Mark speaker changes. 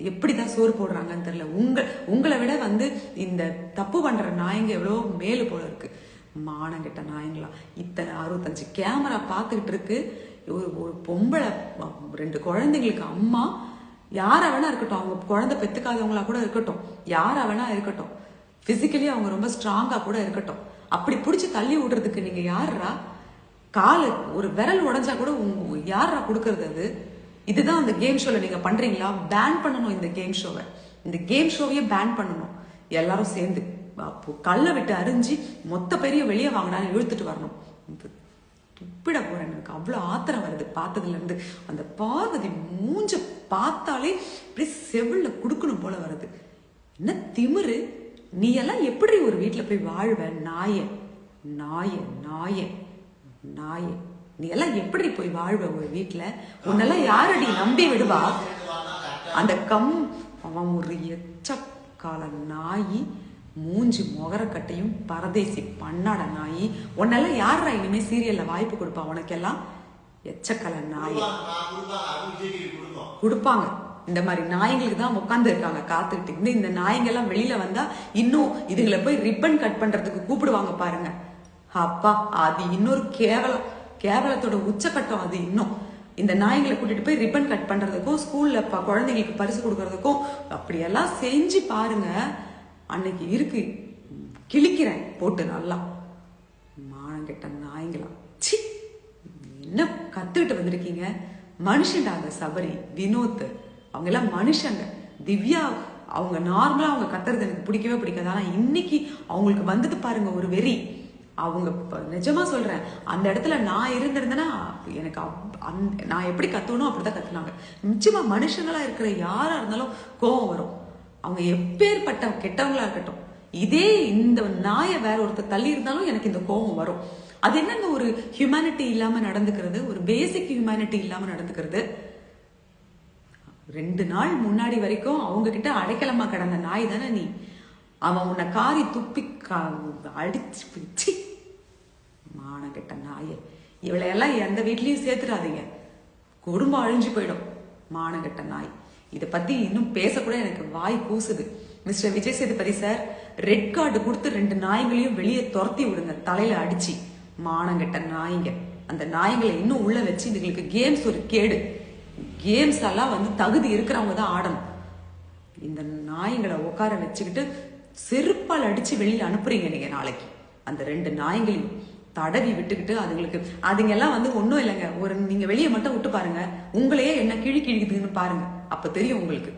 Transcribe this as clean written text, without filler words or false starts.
Speaker 1: எப்படிதான் சோறு போடுறாங்கன்னு தெரியல. உங்களை விட இந்த தப்பு பண்ற நாயங்க எவ்வளோ மேலு போல இருக்கு. மானங்கிட்ட நாயங்களா. இத்தனை 65 கேமரா பார்த்துக்கிட்டு இருக்கு. ஒரு பொம்பளை 2 குழந்தைங்களுக்கு அம்மா, யாரா வேணா இருக்கட்டும், அவங்க குழந்தை பெத்துக்காதவங்களா கூட இருக்கட்டும், யாரா வேணா இருக்கட்டும், பிசிக்கலி அவங்க ரொம்ப ஸ்ட்ராங்கா கூட இருக்கட்டும், அப்படி பிடிச்சி தள்ளி விடுறதுக்கு நீங்க யாரா? காலு ஒரு விரல் உடஞ்சா கூட யாரா கொடுக்கறது? அது இதுதான் அந்த கேம் ஷோல நீங்க பண்றீங்களா? பேன் பண்ணணும் இந்த கேம் ஷோவை. இந்த கேம் ஷோவையே பேன் பண்ணணும் எல்லாரும் சேர்ந்து. கல்லை விட்டு அரிஞ்சு மொத்த பெரிய வெளியே வாங்கினாலும் இழுத்துட்டு வரணும். துப்பிட போறேன். எனக்கு அவ்வளவு ஆத்திரம் வருது பார்த்ததுல இருந்து. அந்த பார்வதி மூஞ்ச பார்த்தாலே இப்படி செவில்ல குடுக்கணும் போல வருது. என்ன திமிரு! நீ எல்லாம் எப்படி ஒரு வீட்டுல போய் வாழ்வ? நாய நாய நாய நாய நீ எல்லாம் எப்படி போய் வாழ்வ ஒரு வீட்டுல? உன்னெல்லாம் யாரடி நம்பி விடுவா? அந்த அவன் ஒரு எச்சக்கால நாயி, மூஞ்சி முகரக்கட்டையும் பரதேசி பண்ணாட நாயி. உன்னெல்லாம் யாரா இனிமே சீரியல்ல வாய்ப்பு கொடுப்பா? உனக்கெல்லாம் எச்சக்கல நாய் கொடுப்பாங்க. இந்த மாதிரி நாய்களுக்கு தான் உட்கார்ந்து இருக்காங்க காத்துக்கிட்டு. இந்த நாய்ங்க எல்லாம் வெளியில வந்தா இன்னும் இதுகளை போய் ரிப்பன் கட் பண்றதுக்கு கூப்பிடுவாங்க பாருங்க. அப்பா, அது இன்னொரு கேவலத்தோட உச்சக்கட்டம். அது இன்னும் இந்த நாய்களை கூட்டிட்டு போய் ரிப்பன் கட் பண்றதுக்கும், ஸ்கூல்ல குழந்தைங்களுக்கு பரிசு கொடுக்கறதுக்கும் அப்படியெல்லாம் செஞ்சு பாருங்க. அன்னைக்கு இருக்கு கிழிக்கிறேன் போட்டு நல்லா. மானங்கெட்ட நாய்ங்களா! சி, என்ன கத்துக்கிட்டு வந்திருக்கீங்க? மனுஷன்டா அந்த சபரி, வினோத், அவங்க எல்லாம் மனுஷங்க. திவ்யா அவங்க நார்மலா அவங்க கத்துறது எனக்கு பிடிக்கவே பிடிக்காது. ஆனா இன்னைக்கு அவங்களுக்கு வந்தது பாருங்க ஒரு வெறி. அவங்க நிஜமா சொல்றேன், அந்த இடத்துல நான் இருந்திருந்தேன்னா எனக்கு நான் எப்படி கத்துவனோ அப்படிதான் கத்துனாங்க. நிச்சயமா மனுஷங்களா இருக்கிற யாரா இருந்தாலும் கோவம் வரும். அவங்க எப்பேற்பட்ட கெட்டவங்களா இருக்கட்டும். இதே இந்த நாயை வேற ஒருத்தர் தள்ளி இருந்தாலும் எனக்கு இந்த கோபம் வரும். அது என்னங்க ஒரு ஹியூமனிட்டி இல்லாம நடந்துக்கிறது, ஒரு பேசிக் ஹியூமனிட்டி இல்லாம நடந்துக்கிறது. 2 நாள் முன்னாடி வரைக்கும் அவங்க கிட்ட அடைக்கலமா கிடந்த நாய் தானே நீ. அவன் உன்னை காரி துப்பி அடிச்சு பிடிச்சி. மானகெட்ட நாயை! இவளையெல்லாம் எந்த வீட்லயும் சேர்த்துடாதீங்க, குடும்பம் அழிஞ்சு போயிடும். மானகெட்ட நாய்! இதை பத்தி இன்னும் பேசக்கூட எனக்கு வாய் கூசுது. Mister Vijay Sethupathi sir, red card கொடுத்து 2 நாய்களையும் வெளியே துரத்தி விடுங்க, தலையில அடிச்சு. மானங்கெட்ட நாய்ங்க! அந்த நாய்களை இன்னும் உள்ள வச்சு இதுங்களுக்கு கேம்ஸ் ஒரு கேடு. கேம்ஸ் எல்லாம் தகுதி இருக்கிறவங்க தான் ஆடணும். இந்த நாய்களை உட்கார வச்சுக்கிட்டு செருப்பால் அடிச்சு வெளியில அனுப்புறீங்க நீங்க நாளைக்கு. அந்த 2 நாய்களையும் தடவி விட்டுக்கிட்டு அதுங்க எல்லாம் ஒன்னும் இல்லைங்க. நீங்க வெளியே மட்டும் விட்டு பாருங்க, உங்களையே என்ன கிழிக்குதுன்னு பாருங்க, அப்ப தெரியும் உங்களுக்கு.